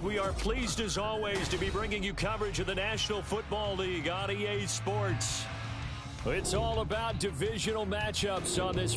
We are pleased as always to be bringing you coverage of the National Football League on EA Sports. It's all about divisional matchups on this.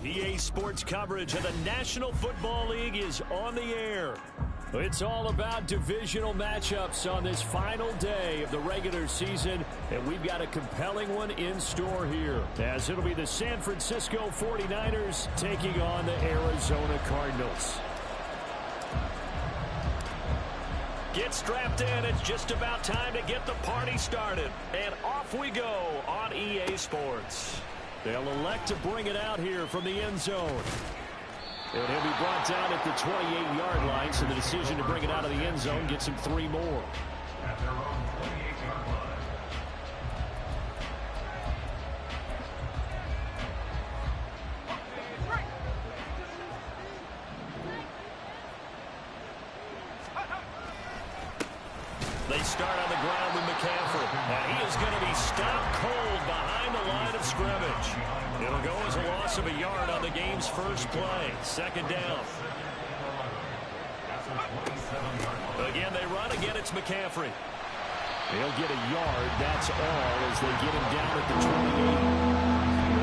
EA Sports coverage of the National Football League is on the air. It's all about divisional matchups on this final day of the regular season, and we've got a compelling one in store here, as it'll be the San Francisco 49ers taking on the Arizona Cardinals. Get strapped in. It's just about time to get the party started. And off we go on EA Sports. They'll elect to bring it out here from the end zone. And he'll be brought down at the 28-yard line, so the decision to bring it out of the end zone gets him 3 more. At their own 28-yard line. They start on the ground with McCaffrey. And he is going to be stopped cold behind the line of scrimmage. It'll go as a loss of a yard on the game's first play. Second down. Again, they run. Again, it's McCaffrey. They'll get a yard. That's all as they get him down at the 28.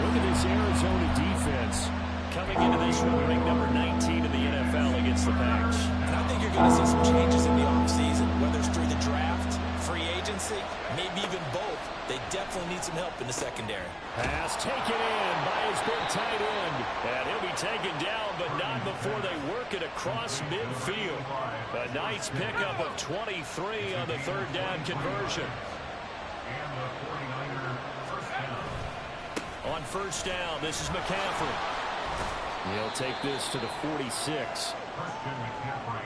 Look at this Arizona defense coming into this one, ranked number 19 in the NFL against the Packs. And I think you're going to see some changes in the offseason, whether it's through the draft, free agency, maybe even both. They definitely need some help in the secondary. Pass taken in by his big tight end. And he'll be taken down, but not before they work it across midfield. A nice pickup of 23 on the third down conversion. On first down, this is McCaffrey. He'll take this to the 46.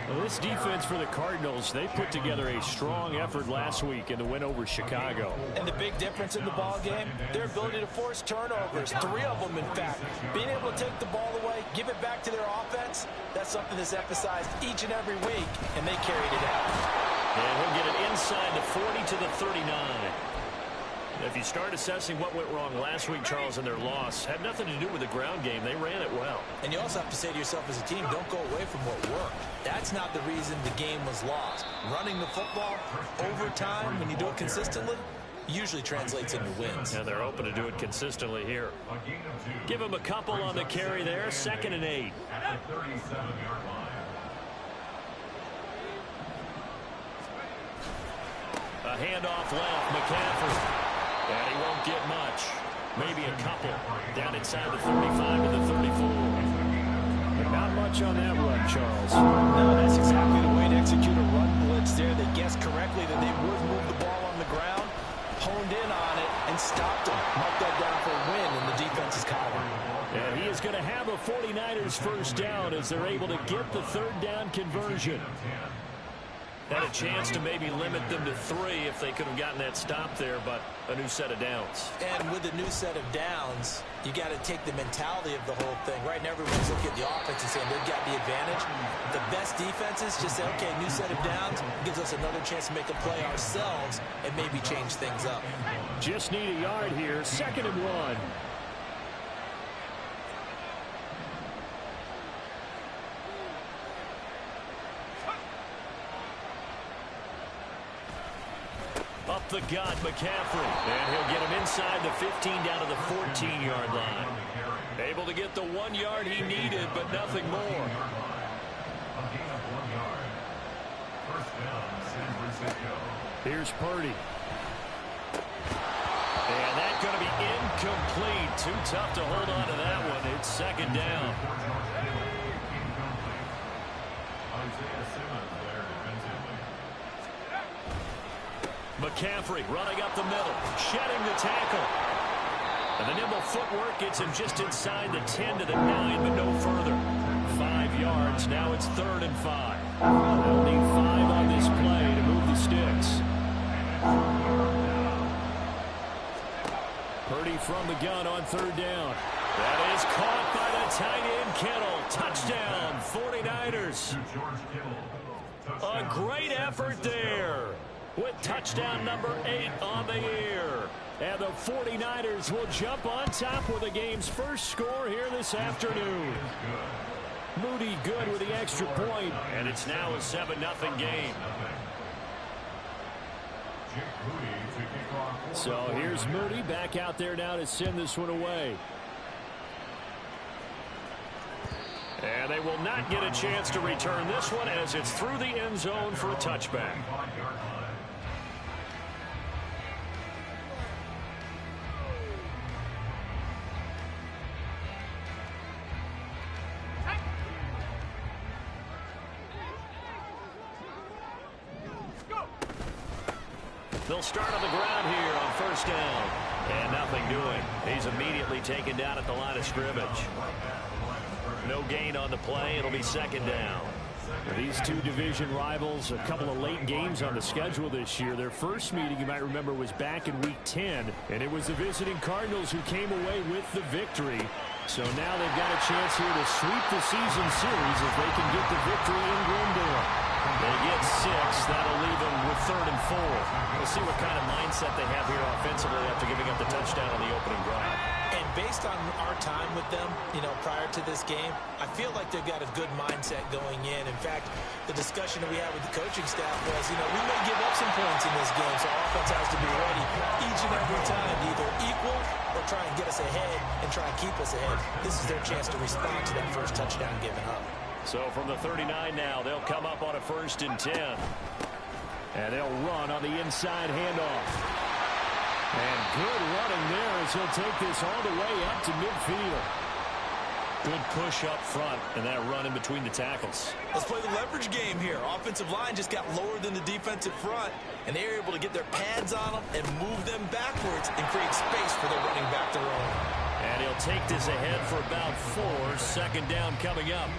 Well, this defense for the Cardinals, they put together a strong effort last week in the win over Chicago. And the big difference in the ball game, their ability to force turnovers, 3 of them, in fact. Being able to take the ball away, give it back to their offense, that's something that's emphasized each and every week, and they carried it out. And he'll get it inside the 40 to the 39. If you start assessing what went wrong last week, Charles, in their loss, had nothing to do with the ground game. They ran it well. And you also have to say to yourself as a team, don't go away from what worked. That's not the reason the game was lost. Running the football over time, when you do it consistently, usually translates into wins. And they're open to do it consistently here. Give them a couple on the carry there. 2nd and 8. At the 37-yard line. A handoff left, McCaffrey. And he won't get much. Maybe a couple. Down inside the 35 to the 34. But not much on that run, Charles. No, that's exactly the way to execute a run blitz there. They guessed correctly that they would move the ball on the ground, honed in on it, and stopped them. Marked that down for a win in the defense's column. And he is going to have a 49ers first down as they're able to get the third down conversion. Had a chance to maybe limit them to 3 if they could have gotten that stop there, but a new set of downs. And with a new set of downs, you got to take the mentality of the whole thing. Right now, everyone's looking at the offense and saying they've got the advantage. The best defenses just say, okay, new set of downs gives us another chance to make a play ourselves and maybe change things up. Just need a yard here, 2nd and 1. Up the gut, McCaffrey. And he'll get him inside the 15 down to the 14-yard line. Able to get the 1 yard he needed, but nothing more. Here's Purdy. And that's going to be incomplete. Too tough to hold on to that one. It's 2nd down. McCaffrey running up the middle, shedding the tackle. And the nimble footwork gets him just inside the 10 to the 9, but no further. 5 yards. Now it's 3rd and 5. They'll need 5 on this play to move the sticks. Purdy from the gun on 3rd down. That is caught by the tight end Kittle. Touchdown, 49ers. A great effort there, with touchdown number 8 on the year. And the 49ers will jump on top with the game's first score here this afternoon. Moody good with the extra point, and it's now a 7-0 game. So here's Moody back out there now to send this one away. And they will not get a chance to return this one as it's through the end zone for a touchback. They'll start on the ground here on 1st down. And nothing doing. He's immediately taken down at the line of scrimmage. No gain on the play. It'll be 2nd down. These two division rivals, a couple of late games on the schedule this year. Their first meeting, you might remember, was back in Week 10. And it was the visiting Cardinals who came away with the victory. So now they've got a chance here to sweep the season series if they can get the victory in Glendale. They get 6. That'll leave them with 3rd and 4. We'll see what kind of mindset they have here offensively after giving up the touchdown on the opening drive. And based on our time with them, prior to this game, I feel like they've got a good mindset going in. In fact, the discussion that we had with the coaching staff was, we may give up some points in this game, so offense has to be ready each and every time to either equal or try and get us ahead and try and keep us ahead. This is their chance to respond to that first touchdown given up. So from the 39 now, they'll come up on a 1st and 10. And they'll run on the inside handoff. And good running there as he'll take this all the way up to midfield. Good push up front and that run in between the tackles. Let's play the leverage game here. Offensive line just got lower than the defensive front, and they were able to get their pads on them and move them backwards and create space for their running back to run. And he'll take this ahead for about 4. 2nd down coming up.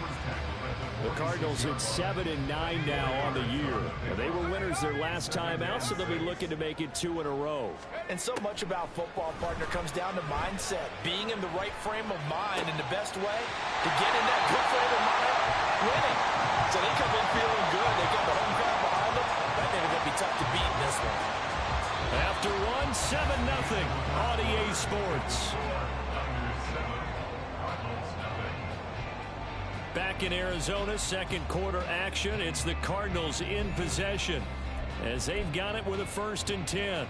The Cardinals at 7-9 now on the year. They were winners their last time out, so they'll be looking to make it 2 in a row. And so much about football, partner, comes down to mindset. Being in the right frame of mind, and the best way to get in that good frame of mind, winning. So they come in feeling good. They got the home crowd behind them. I think it's going to be tough to beat in this one. After 7-0 on EA Sports. Back in Arizona, 2nd quarter action. It's the Cardinals in possession as they've got it with a 1st and 10.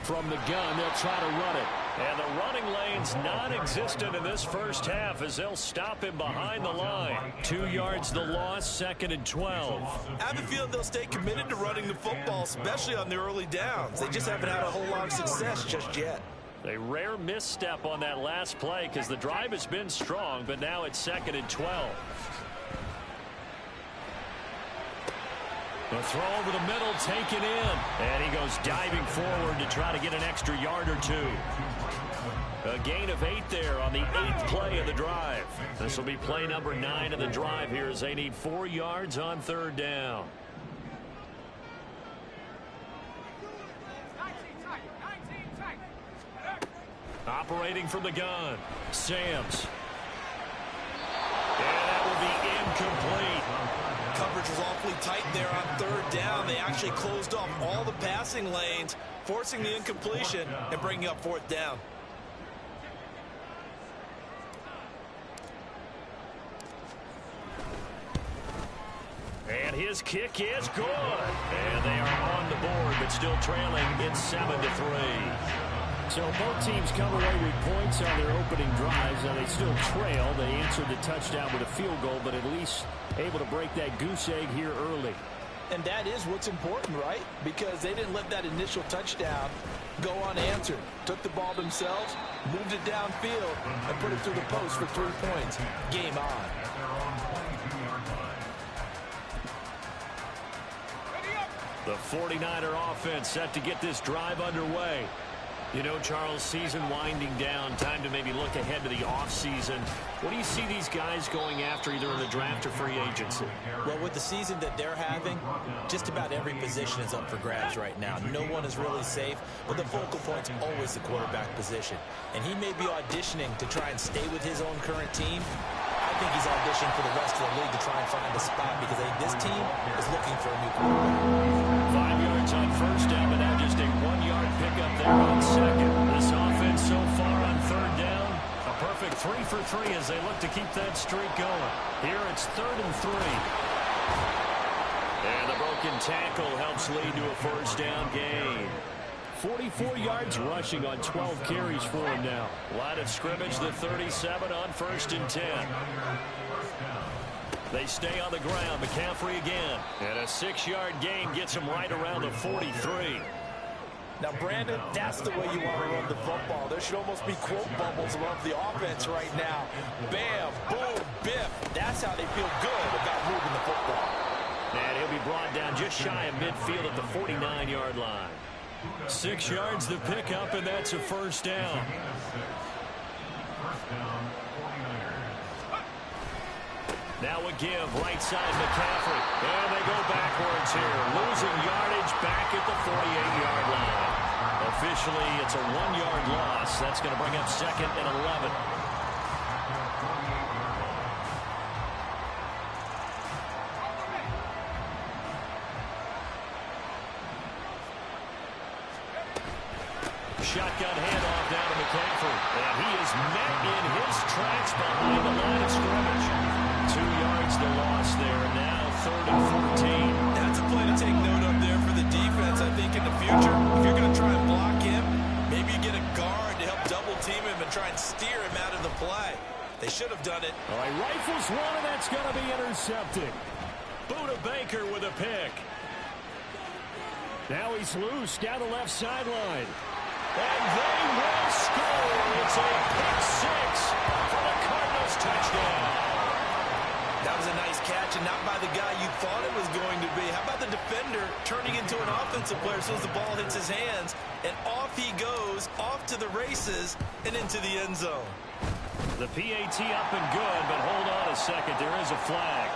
From the gun, they'll try to run it. And the running lane's non-existent in this first half as they'll stop him behind the line. 2 yards the loss, 2nd and 12. I have a feeling they'll stay committed to running the football, especially on the early downs. They just haven't had a whole lot of success just yet. A rare misstep on that last play because the drive has been strong, but now it's 2nd and 12. The throw over the middle, taken in. And he goes diving forward to try to get an extra yard or 2. A gain of 8 there on the 8th play of the drive. This will be play number 9 of the drive here as they need 4 yards on 3rd down. Operating from the gun, Sams. And that will be incomplete. Coverage was awfully tight there on 3rd down. They actually closed off all the passing lanes, forcing the incompletion and bringing up 4th down. And his kick is good. And they are on the board, but still trailing. It's 7-3. So both teams come away with points on their opening drives. Now they still trail. They answered the touchdown with a field goal, but at least able to break that goose egg here early. And that is what's important, right? Because they didn't let that initial touchdown go unanswered. Took the ball themselves, moved it downfield, and put it through the post for 3 points. Game on. The 49er offense set to get this drive underway. You know, Charles, season winding down, time to maybe look ahead to the offseason. What do you see these guys going after either in the draft or free agency? Well, with the season that they're having, just about every position is up for grabs right now. No one is really safe, but the focal point's always the quarterback position. And he may be auditioning to try and stay with his own current team. I think he's auditioning for the rest of the league to try and find a spot because this team is looking for a new quarterback. 5 yards on 1st down, but now just a 1-yard pickup there on 2nd. This offense so far on 3rd down, a perfect 3 for 3 as they look to keep that streak going. Here it's 3rd and 3. And the broken tackle helps lead to a 1st down gain. 44 yards rushing on 12 carries for him now. Line of scrimmage, the 37 on 1st and 10. They stay on the ground. McCaffrey again. And a 6-yard gain gets him right around the 43. Now, Brandon, that's the way you want to run the football. There should almost be quote bubbles above the offense right now. Bam, boom, biff. That's how they feel good about moving the football. And he'll be brought down just shy of midfield at the 49-yard line. 6 yards the pickup, and that's a 1st down. Now a give, right side McCaffrey. And they go backwards here. Losing yardage back at the 48-yard line. Officially, it's a 1-yard loss. That's going to bring up 2nd and 11. Shotgun handoff down to McCaffrey. And he is met in his tracks behind the line of scrimmage. 2 yards the loss there. Now 3rd and 14. That's a play to take note of there for the defense. I think in the future, if you're going to try and block him, maybe you get a guard to help double team him and try and steer him out of the play. They should have done it. All right, rifles one, and that's going to be intercepted. Buda Baker with a pick. Now he's loose down the left sideline. And they will score. It's a pick 6 for the Cardinals touchdown. That was a nice catch, and not by the guy you thought it was going to be. How about the defender turning into an offensive player as soon as the ball hits his hands, and off he goes, off to the races, and into the end zone. The PAT up and good, but hold on a second. There is a flag.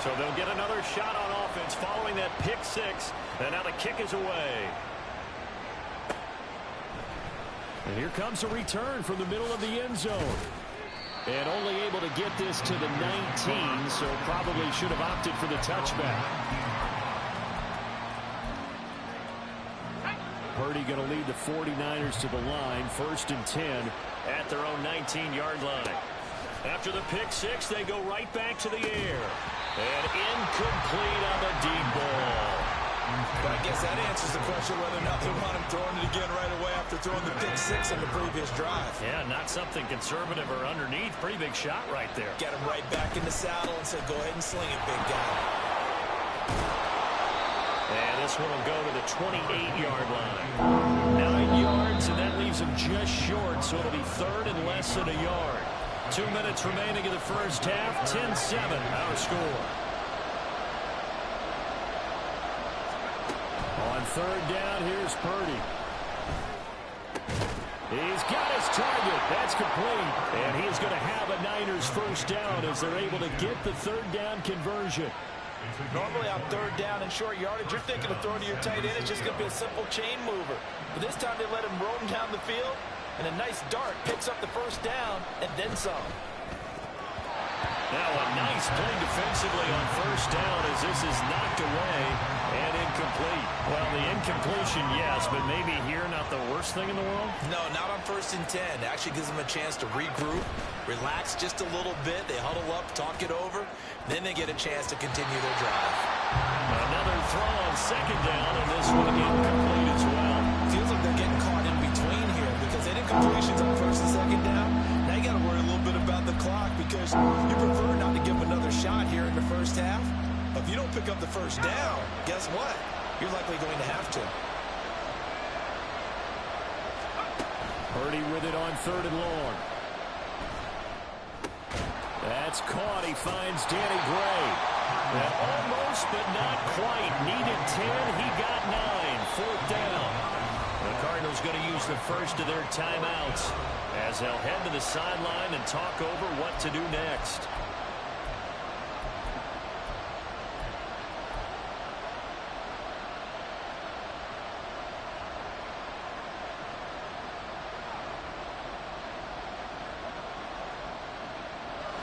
So they'll get another shot on offense following that pick 6, and now the kick is away. And here comes a return from the middle of the end zone. And only able to get this to the 19, so probably should have opted for the touchback. Purdy going to lead the 49ers to the line, 1st and 10 at their own 19-yard line. After the pick 6, they go right back to the air. And incomplete on the deep ball. But I guess that answers the question whether or not they want him throwing it again right away after throwing the pick 6 on the previous drive. Yeah, not something conservative or underneath. Pretty big shot right there. Got him right back in the saddle and said, go ahead and sling it, big guy. And this one will go to the 28-yard line. 9 yards, and that leaves him just short, so it'll be 3rd and less than a yard. 2 minutes remaining in the first half. 10-7 our score. third down, here's Purdy. He's got his target. That's complete. And he's going to have a Niners first down as they're able to get the third down conversion. Normally on third down and short yardage, you're thinking of throwing to your tight end. It's just going to be a simple chain mover. But this time they let him roam down the field, and a nice dart picks up the first down and then some. Now a nice play defensively on first down as this is knocked away and incomplete. Well, the incompletion, yes, but maybe here not the worst thing in the world? No, not on 1st and 10. It actually gives them a chance to regroup, relax just a little bit. They huddle up, talk it over, then they get a chance to continue their drive. Another throw on second down, and this one incomplete as well. Feels like they're getting caught in between here because they did completions on 1st and 2nd down. Now you got to worry a little bit about the clock because you prefer not to give them another shot here in the first half. But if you don't pick up the first down, guess what? You're likely going to have to. Purdy with it on 3rd and long. That's caught. He finds Danny Gray. And almost, but not quite. Needed 10. He got 9. 4th down. The Cardinals going to use the first of their timeouts as they'll head to the sideline and talk over what to do next.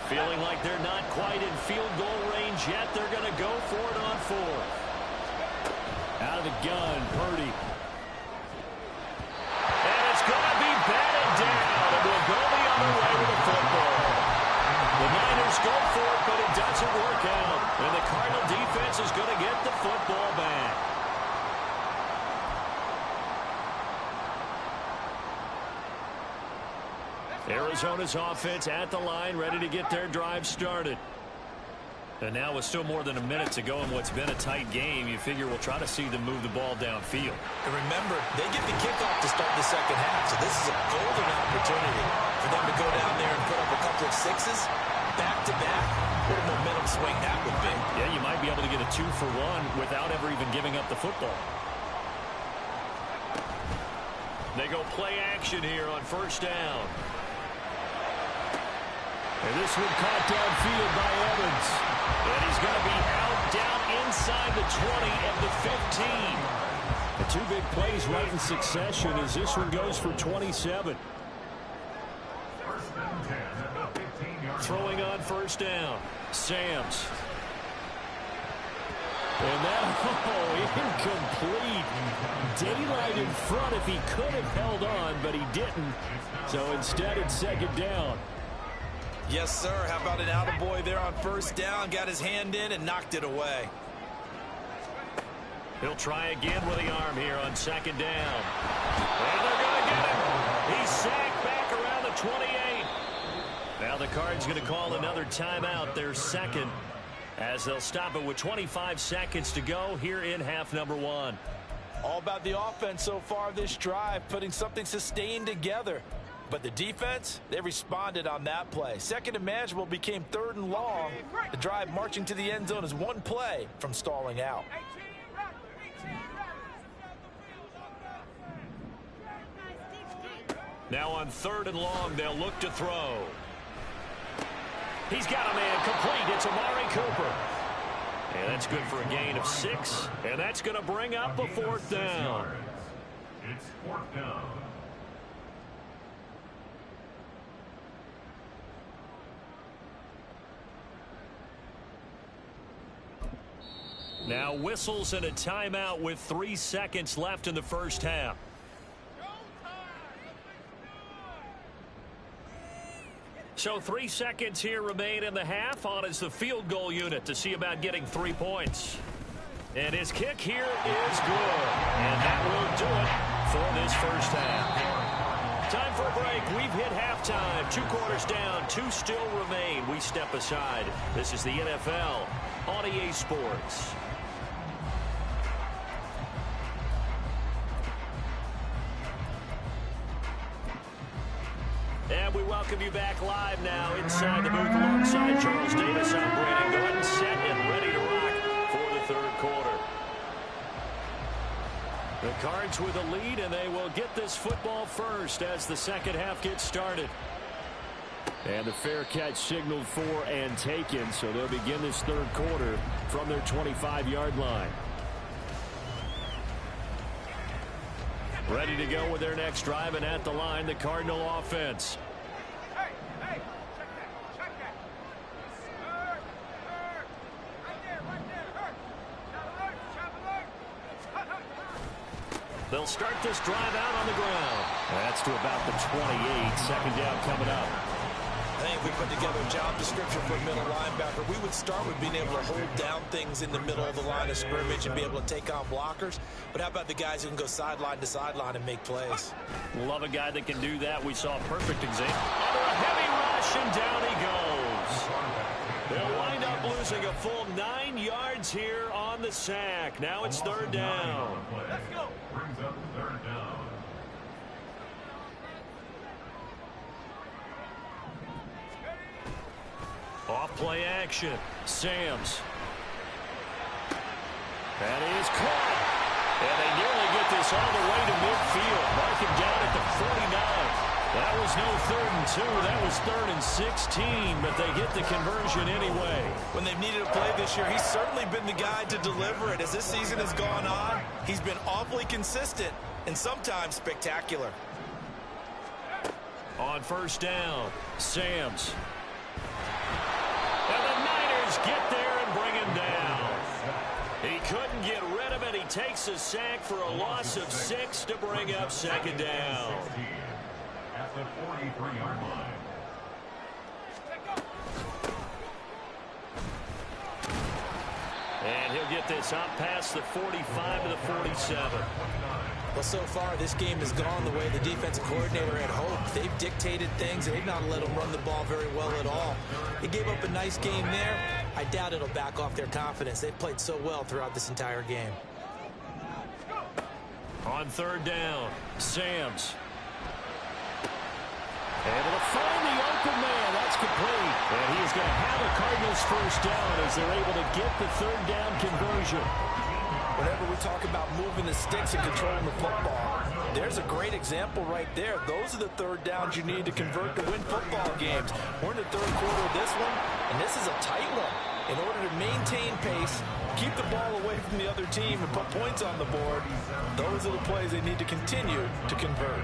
Feeling like they're not quite in field goal range yet. They're going to go for it on 4th. Out of the gun, Purdy. And it's going to be batted down. It will go the other way with the football. The Niners go for it, but it doesn't work out. And the Cardinal defense is going to get the football back. Arizona's offense at the line, ready to get their drive started. And now with still more than a minute to go in what's been a tight game, you figure we'll try to see them move the ball downfield. And remember, they get the kickoff to start the second half, so this is a golden opportunity for them to go down there and put up a couple of sixes back-to-back. What a momentum swing that would be. Yeah, you might be able to get a 2-for-1 without ever even giving up the football. They go play action here on 1st down. And this one caught downfield by Evans. And he's going to be out down inside the 20 and the 15. The 2 big plays right in succession as this one goes for 27. Throwing on 1st down. Samms. And that, incomplete. Daylight in front if he could have held on, but he didn't. So instead it's 2nd down. Yes, sir. How about an attaboy there on 1st down? Got his hand in and knocked it away. He'll try again with the arm here on 2nd down. And they're going to get him. He's sacked back around the 28. Now the Cards going to call another timeout, their second, as they'll stop it with 25 seconds to go here in half number 1. All about the offense so far this drive, putting something sustained together. But the defense, they responded on that play. 2nd and manageable became 3rd and long. The drive marching to the end zone is 1 play from stalling out. Now on 3rd and long, they'll look to throw. He's got a man complete. It's Amari Cooper. And that's good for a gain of 6. And that's going to bring up a 4th down. It's 4th down. Now whistles and a timeout with 3 seconds left in the first half. So 3 seconds here remain in the half. On is the field goal unit to see about getting 3 points. And his kick here is good. And that will do it for this first half. Time for a break. We've hit halftime. 2 quarters down. 2 still remain. We step aside. This is the NFL on EA Sports. And we welcome you back live now inside the booth alongside Charles Davis. I'm Brandon Gordon, set and ready to rock for the 3rd quarter. The Cards with a lead, and they will get this football first as the second half gets started. And the fair catch signaled for and taken, so they'll begin this third quarter from their 25-yard line. Ready to go with their next drive, and at the line, the Cardinal offense. They'll start this drive out on the ground. That's to about the 28. Second down coming up. I think if we put together a job description for a middle linebacker, we would start with being able to hold down things in the middle of the line of scrimmage and be able to take on blockers. But how about the guys who can go sideline to sideline and make plays? Love a guy that can do that. We saw a perfect example. Under a heavy rush, and down he goes. They'll wind up losing a full 9 yards here on the sack. Now it's third down. Let's go. Brings up third down. Off play action. Sams. That is caught. And they nearly get this all the way to midfield. Mark him down at the 49. That was no 3rd and 2. That was 3rd and 16, but they get the conversion anyway. When they've needed a play this year, he's certainly been the guy to deliver it. As this season has gone on, he's been awfully consistent and sometimes spectacular. On first down, Sams. And the Niners get there and bring him down. He couldn't get rid of it. He takes a sack for a loss of 6 to bring up second down. At the 43-yard line. And he'll get this up past the 45 to the 47. Well, so far, this game has gone the way the defensive coordinator had hoped. They've dictated things. They've not let them run the ball very well at all. They gave up a nice game there. I doubt it'll back off their confidence. They've played so well throughout this entire game. On third down, Sams. Able to find the open man. That's complete. And he is going to have a Cardinals first down as they're able to get the third down conversion. Whenever we talk about moving the sticks and controlling the football, there's a great example right there. Those are the third downs you need to convert to win football games. We're in the third quarter of this one, and this is a tight one. In order to maintain pace, keep the ball away from the other team, and put points on the board, those are the plays they need to continue to convert.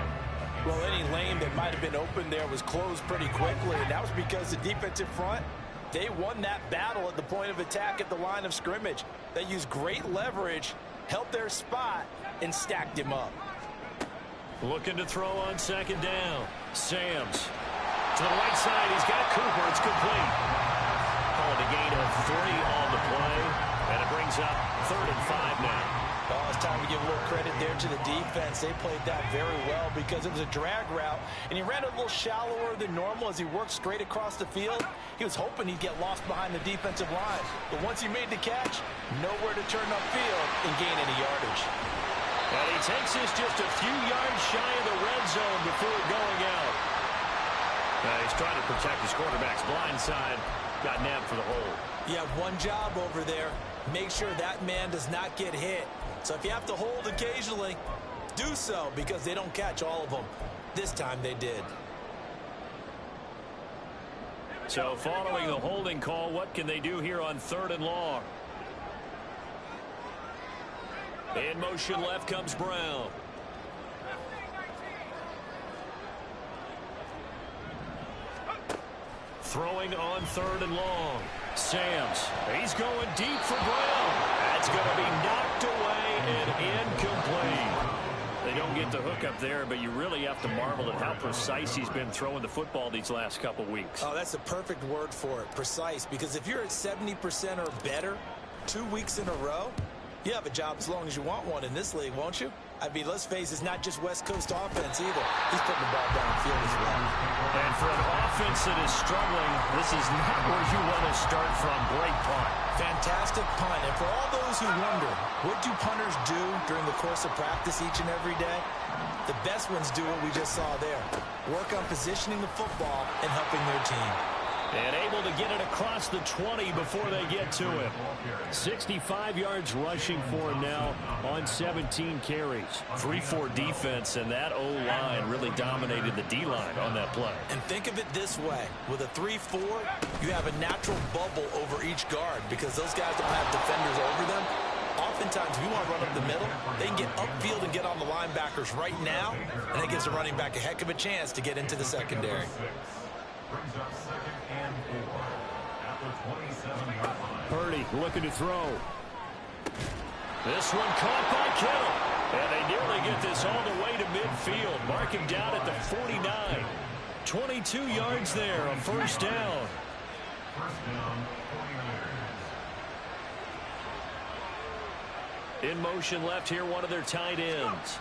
Well, any lane that might have been open there was closed pretty quickly, and that was because the defensive front, they won that battle at the point of attack at the line of scrimmage. They used great leverage, held their spot, and stacked him up. Looking to throw on second down. Sams. To the right side, he's got Cooper. It's complete. Called a gain of 3 on the play, and it brings up 3rd and 5 now. Oh, it's time to give a little credit there to the defense. They played that very well because it was a drag route, and he ran a little shallower than normal as he worked straight across the field. He was hoping he'd get lost behind the defensive line, but once he made the catch, nowhere to turn upfield and gain any yardage. And he takes this just a few yards shy of the red zone before going out. He's trying to protect his quarterback's blind side. Got nabbed for the hole. You have one job over there. Make sure that man does not get hit. So if you have to hold occasionally, do so, because they don't catch all of them. This time they did. So following the holding call, what can they do here on 3rd and long? In motion left comes Brown. Throwing on 3rd and long. Sams. He's going deep for Brown. That's going to be knocked away and incomplete. They don't get the hook up there, but you really have to marvel at how precise he's been throwing the football these last couple weeks. Oh, that's the perfect word for it, precise, because if you're at 70% or better 2 weeks in a row, you have a job as long as you want one in this league, won't you? I mean, let's face it, it's not just West Coast offense either. He's putting the ball downfield as well. And for an offense that is struggling, this is not where you want to start from. Great punt. Fantastic punt. And for all those who wonder, what do punters do during the course of practice each and every day? The best ones do what we just saw there. Work on positioning the football and helping their team. And able to get it across the 20 before they get to him. 65 yards rushing for him now on 17 carries. 3-4 defense, and that O-line really dominated the D-line on that play. And think of it this way. With a 3-4, you have a natural bubble over each guard because those guys don't have defenders over them. Oftentimes, if you want to run up the middle, they can get upfield and get on the linebackers right now, and that gives the running back a heck of a chance to get into the secondary. Brings up 2nd and 4 at the 27-yard line. Purdy looking to throw. This one caught by Kittle. And they nearly get this all the way to midfield. Mark him down at the 49. 22 yards there, a first down. First down, 49ers. In motion left here, one of their tight ends.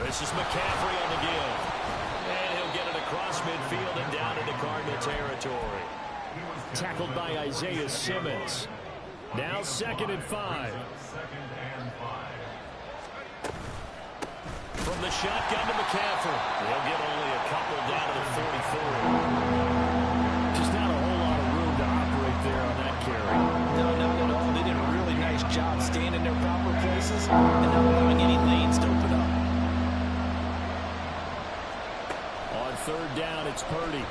This is McCaffrey on the give. And he'll get it across midfield and down into Cardinal territory. Tackled by Isaiah Simmons. Now 2nd and 5. From the shotgun to McCaffrey. They'll get only a couple down to the 44. Just not a whole lot of room to operate there on that carry. No, not at all. They did a really nice job staying in their proper places and not allowing any lanes to open up. On 3rd down, it's Purdy.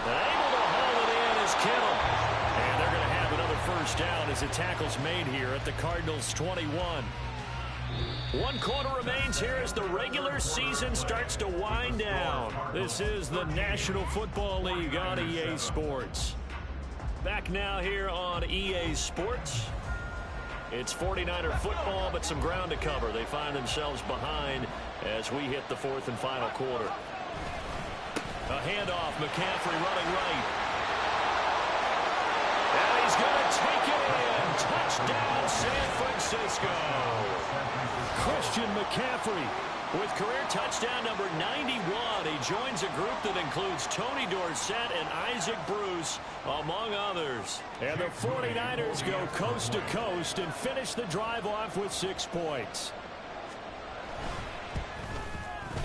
Able to haul it in is Kittle. And they're going to have another first down as the tackle's made here at the Cardinals' 21. 1 quarter remains here as the regular season starts to wind down. This is the National Football League on EA Sports. Back now here on EA Sports. It's 49er football, but some ground to cover. They find themselves behind as we hit the 4th and final quarter. A handoff, McCaffrey running right. And he's going to take it in. Touchdown, San Francisco. Christian McCaffrey with career touchdown number 91. He joins a group that includes Tony Dorsett and Isaac Bruce, among others. And the 49ers go coast to coast and finish the drive off with 6 points.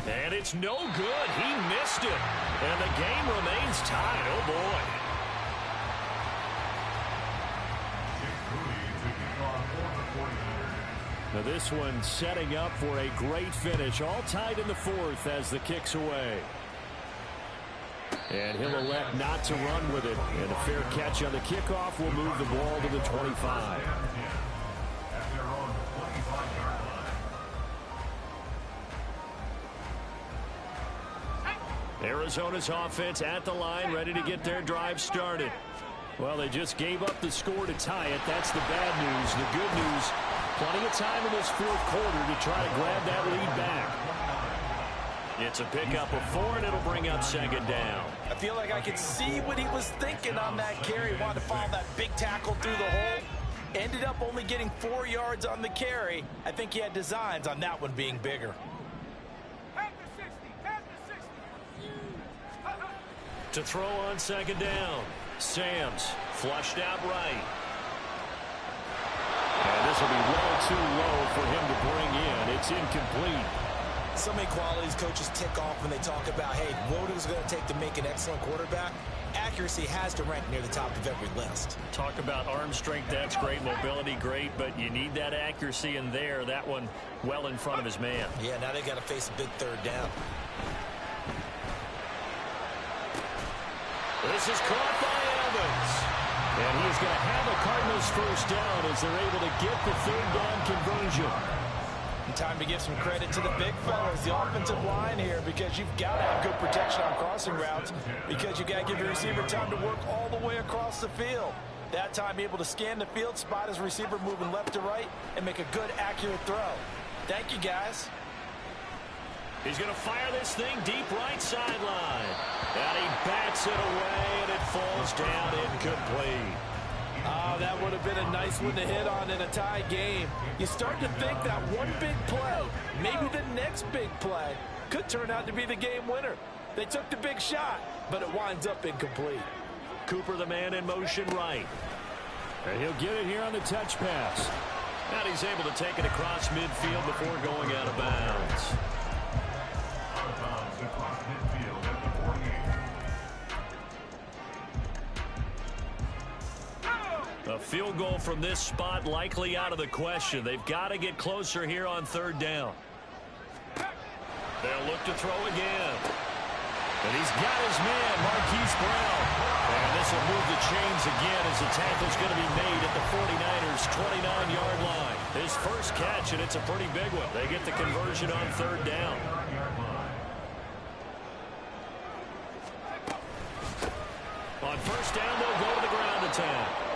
And it's no good. He missed it. And the game remains tied. Oh, boy. Now this one setting up for a great finish. All tied in the 4th as the kick's away. And he'll elect not to run with it. And a fair catch on the kickoff will move the ball to the 25. Arizona's offense at the line, ready to get their drive started. Well, they just gave up the score to tie it. That's the bad news. The good news, plenty of time in this 4th quarter to try to grab that lead back. It's a pickup of 4, and it'll bring up 2nd down. I feel like I could see what he was thinking on that carry. Wanted to follow that big tackle through the hole. Ended up only getting 4 yards on the carry. I think he had designs on that one being bigger. To throw on 2nd down. Sam's flushed out right. And this will be well too low for him to bring in. It's incomplete. So many qualities coaches tick off when they talk about, hey, what is it going to take to make an excellent quarterback? Accuracy has to rank near the top of every list. Talk about arm strength, that's great. Mobility, great, but you need that accuracy in there. That one well in front of his man. Yeah, now they got to face a big 3rd down. This is caught by Evans. And he's going to have the Cardinals first down as they're able to get the 3rd down conversion. And time to give some credit to the big fellas, the offensive line here, because you've got to have good protection on crossing routes, because you've got to give your receiver time to work all the way across the field. That time able to scan the field, spot his receiver moving left to right, and make a good, accurate throw. Thank you, guys. He's going to fire this thing deep right sideline. And he bats it away, and it falls down incomplete. Oh, that would have been a nice one to hit on in a tie game. You start to think that one big play, maybe the next big play, could turn out to be the game winner. They took the big shot, but it winds up incomplete. Cooper, the man in motion right. And he'll get it here on the touch pass. And he's able to take it across midfield before going out of bounds. Field goal from this spot likely out of the question. They've got to get closer here on third down. They'll look to throw again. And he's got his man, Marquise Brown. And this will move the chains again as the tackle's going to be made at the 49ers' 29-yard line. His first catch, and it's a pretty big one. They get the conversion on third down. On first down, they'll go to the ground attack.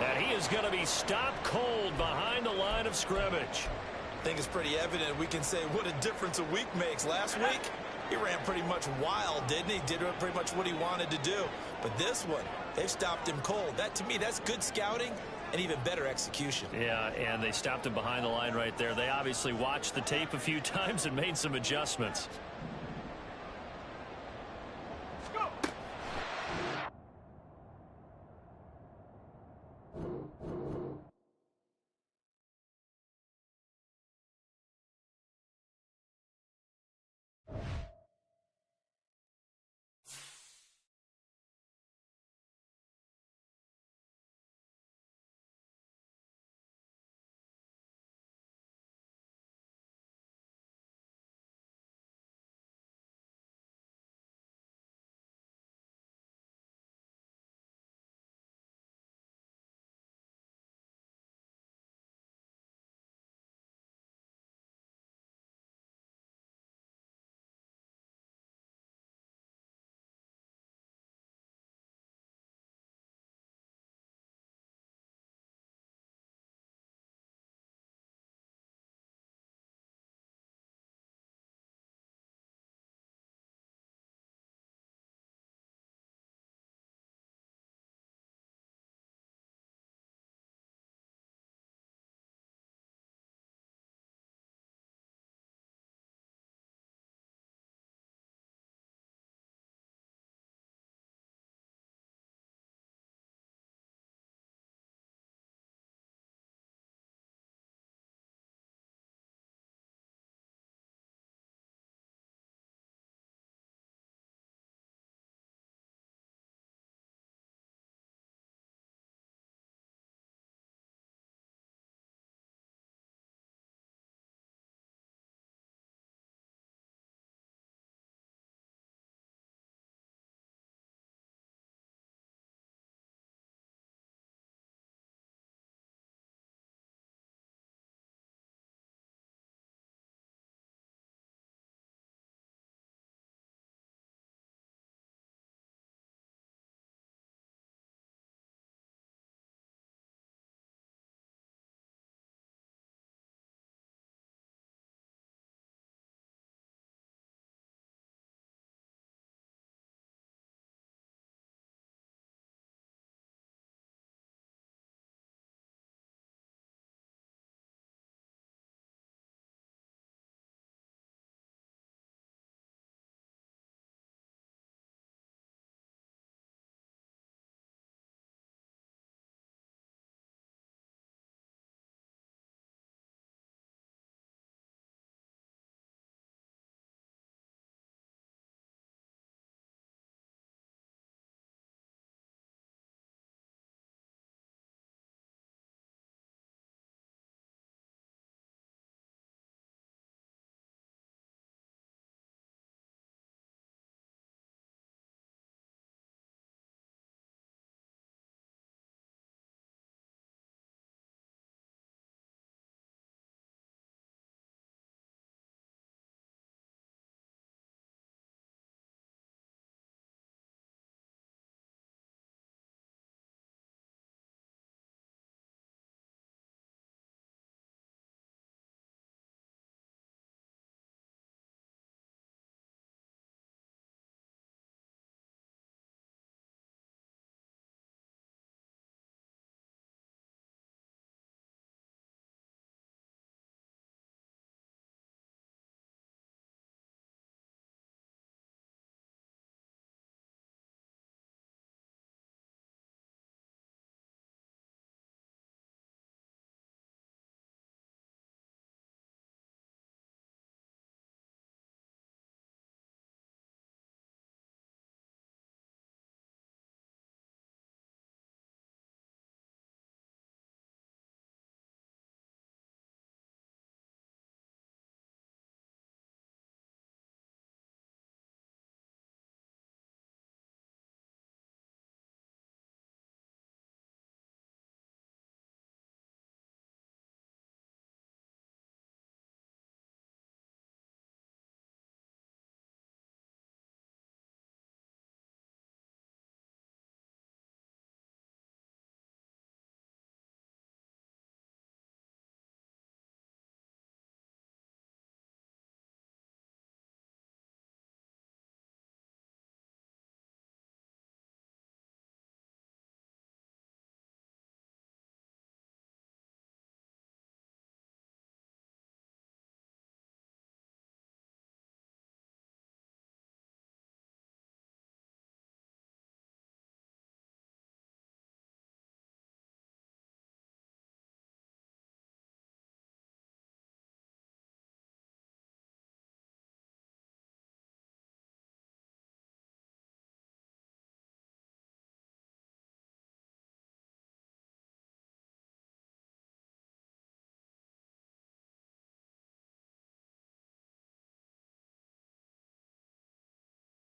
And he is going to be stopped cold behind the line of scrimmage. I think it's pretty evident. We can say what a difference a week makes. Last week, he ran pretty much wild, didn't he? Did pretty much what he wanted to do. But this one, they've stopped him cold. That, to me, that's good scouting and even better execution. Yeah, and they stopped him behind the line right there. They obviously watched the tape a few times and made some adjustments.